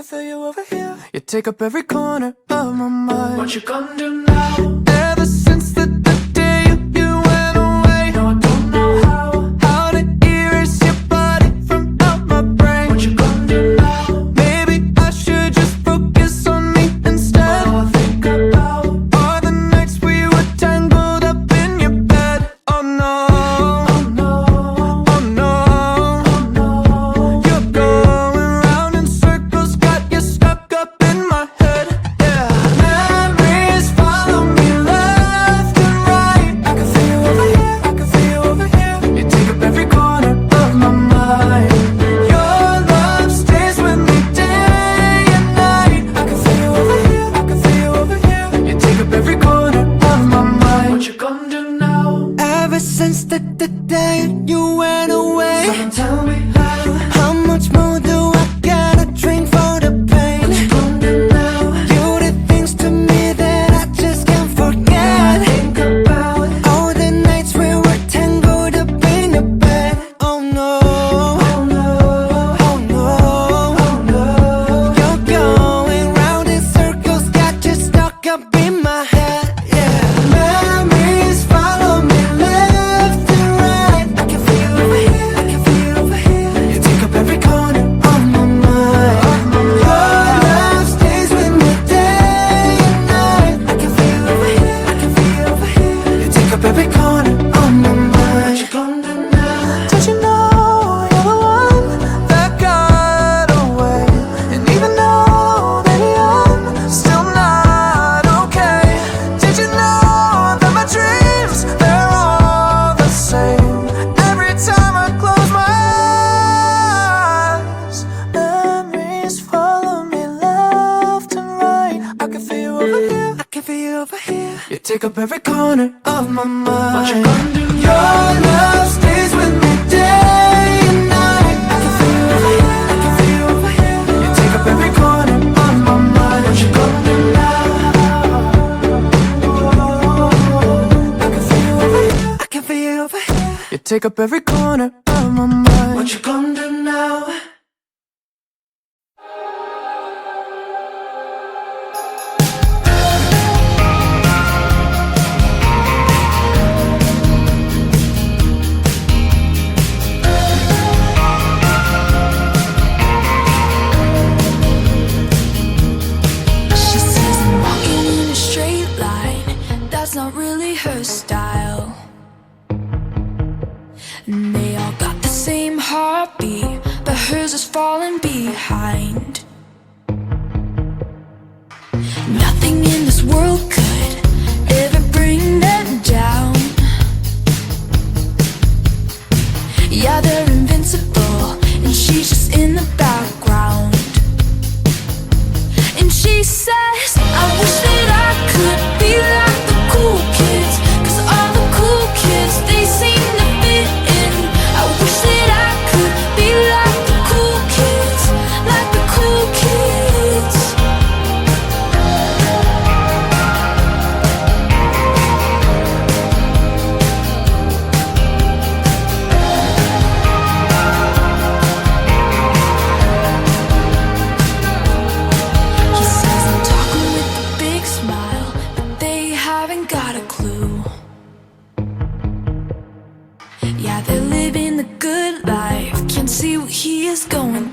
feel you over here. You take up every corner of my mind. What you gonna do now? Ever since the day you went away, No, I don't know how to erase your body from out my brain. What you gonna do now? Maybe I should just focus on me instead. All I think about All the nights we were tangled up in your bed. Oh no, oh no, oh no, oh no. you're going round in circles, got you stuck up in my head. Yeah, memories follow me left and right. I can feel you over here, I can feel you over here. You take up every corner of my mind. Your love stays with me day and night. I can feel you over here, I can feel you over here. You take up every corner of my mind. What you gonna do now? Ever since the day you went away, Someone tell me how much more do I gotta drink for the pain? what you gonna do now? You did things to me that I just can't forget. Think about All the nights we were tangled up in the bed. Oh no, oh no, oh no, oh no. you're going round in circles, got you stuck up in my head. Yeah, memories follow me left and right. I can feel you over here, I can feel you over here. You take up every corner of my mind. Your love stays with me day and night. I can feel you over here, I can feel you over here. You take up every corner of my What mind. you gonna do now? Did you know you're the one that got away? And even though, baby, I'm still not okay. Did you know that my dreams, they're all the same? Every time I close my eyes, memories follow me left and right. I can feel you over here, I can feel you over here. You take up every corner of my mind. What you gonna do now? Your love stays with me day and night. I can feel you over here, I can feel you over here. You take up every corner of my mind. What you gonna do now? I can feel you over here, I can feel you over here. You take up every corner of my mind. What you gonna do now? She says I'm walking in a straight line. That's not really her style. And they all got the same heartbeat, but hers is falling behind. Nothing in this world could ever bring them down. Yeah, they're invincible, and she's just in the background. And she says, I wish that I could be like the cool kids, 'cause all the cool kids, they seem to fit in. I wish that I could be like the cool kids, like the cool kids. He says I'm talking with a big smile, but they haven't got a clue. Yeah, they're living the good life, can't see what he is going